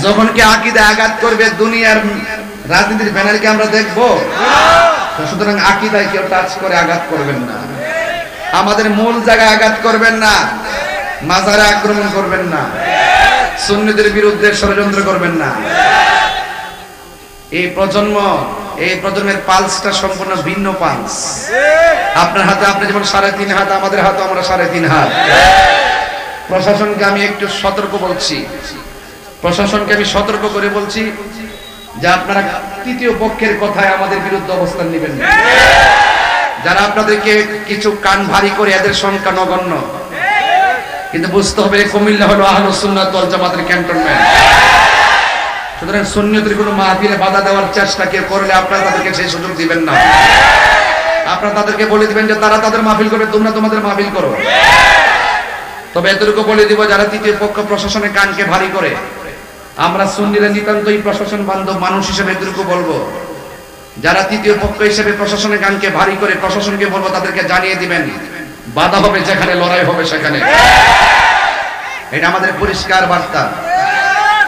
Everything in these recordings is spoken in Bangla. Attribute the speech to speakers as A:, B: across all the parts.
A: যখন কি আকীদা আঘাত করবে দুনিয়ার রাজনীতির ব্যানারকে আমরা দেখবো। সুতরাং আকীদায় কেউ টাচ করে আঘাত করবেন না, আমাদের মূল জায়গায় আঘাত করবেন না, মাজারে আক্রমণ করবেন না, সুন্নিদের বিরুদ্ধে ষড়যন্ত্র করবেন না। এই প্রজন্মের পালসটা সম্পূর্ণ ভিন্ন পালস। আপনার হাতে আপনি যেমন 3.5 হাত, আমাদের হাতে আমরা 3.5 হাত। প্রশাসনকে আমি একটু সতর্ক বলছি, প্রশাসনকে আমি সতর্ক করে বলছি যে আপনারা তৃতীয় পক্ষের কথায় আমাদের বিরুদ্ধে অবস্থান নেবেন না। যারা আপনাদেরকে কিছু কান ভারী করে, এদের সংখ্যা নগণ্য, কিন্তু বুঝতে হবে কুমিল্লা হলো আহলুস সুন্নাত ওয়াল জামাতের ক্যান্টনমেন্ট। সুতরাং সুন্নিয়তের কোনো মাহফিলে বাধা দেওয়ার চেষ্টা কেউ করলে আপনারা তাদেরকে সেই সুযোগ দিবেন না। আপনারা তাদেরকে বলে দিবেন যে তারা তাদের মাহফিল করবে, তোমরা তোমাদের মাহফিল করো। তবে এতটুকু বলে দিব, যারা তৃতীয় পক্ষ প্রশাসনের কানকে ভারী করে, আমরা সুন্নিরা নিতান্তই প্রশাসন বান্ধব মানুষ হিসেবে এতটুকু বলবো, যারা তৃতীয় পক্ষ হিসেবে প্রশাসনের কানকে ভারী করে, প্রশাসনকে বলবো তাদেরকে জানিয়ে দিবেন বাধা হবে যেখানে, লড়াই হবে সেখানে। এটা আমাদের পরিষ্কার বার্তা।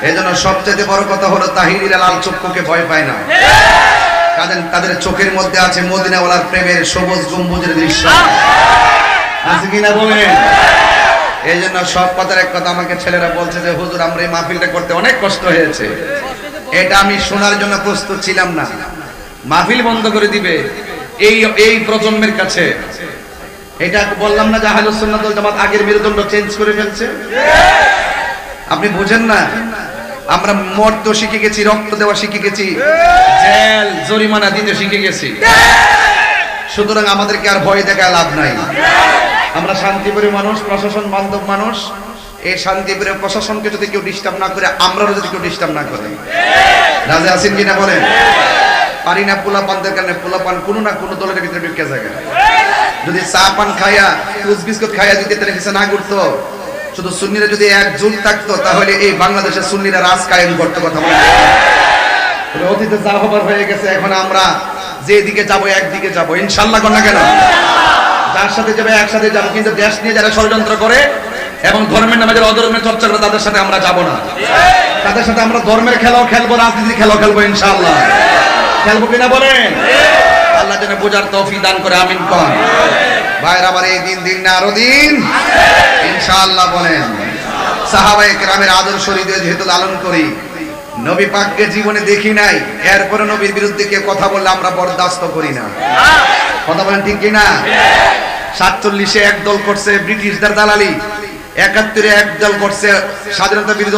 A: এজন্য সবচেয়ে বড় কথা হলো তাহিরিরা লাল চক্ষুকে ভয় পায় না, কারণ তাদের চোখের মধ্যে আছে মদিনাওয়ালার প্রেমের সবুজ গম্বুজের দৃশ্য। আছে কিনা বলেন? এই জন্য সব কথার এক কথা, আমাকে ছেলেরা বলছে যে হুজুর আমরা এই মাহফিলটা করতে অনেক কষ্ট হয়েছে। এটা আমি শোনার জন্য প্রস্তুত ছিলাম না। মাহফিল বন্ধ করে দিবে এই প্রজন্মের কাছে, এটা বললাম না যে আহলুস সুন্নাত ওয়াল জামাত আগের মেরুদণ্ড চেঞ্জ করে ফেলছে? আপনি বুঝেন না? আমরা মরতে শিখে গেছি, রক্ত দেওয়া শিখে গেছি, জেল জরিমানা দিতে শিখে গেছি। সুতরাং আমাদেরকে আর ভয় দেখায় লাভ নাই। আমরা শান্তিপুরের মানুষ, প্রশাসন বান্ধব মানুষ। এই শান্তিপুরের প্রশাসনকে যদি কেউ ডিস্টার্ব না করে, আমরাও যদি কেউ ডিস্টার্ব না করে, রাজা আছেন কিনা বলেন? পারি না পোলাপানদের কারণে, পোলাপান কোনো না কোনো দলের ভিতরে ঢুকে যায়। যদি চা পান খায়া, টুস বিস্কুট খায়া যদি টেলিভিশন না ঘুরতো, শুধু সুন্নিরা যদি একজোট থাকতো, তাহলে এই বাংলাদেশের সুন্নিরা রাজ কায়েম করতে। কথা বলে অতীতে যা হবার হয়ে গেছে, এখন আমরা যেদিকে যাবো একদিকে যাবো ইনশাআল্লাহ। কোন না কেন, যার সাথে যাবে একসাথে যাবো, কিন্তু দেশ নিয়ে যারা ষড়যন্ত্র করে এবং ধর্মের নামে যারা অধর্মের চর্চা করে, তাদের সাথে আমরা যাবো না। তাদের সাথে আমরা ধর্মের খেলাও খেলবো, রাজনীতির খেলাও খেলবো ইনশাআল্লাহ। খেলবো কিনা বলেন? আল্লাহ যেন বোঝার তৌফিক দান করে, আমিন কোন। ভাইরা আমার, এই দিন না আরো দিন ইনশাআল্লাহ বলেন। সাহাবায়ে কেরামের আদর্শ হৃদয়ে যেহেতু লালন করি, নবী পাককে জীবনে দেখি নাই, এরপরে নবীর বিরুদ্ধে কেউ কথা বললে আমরা বরদাস্ত করি না। কথা বলেন ঠিক কিনা? 47-এ একদল করছে ব্রিটিশদের দালালি, 71-এ একদল করছে স্বাধীনতা বিরোধী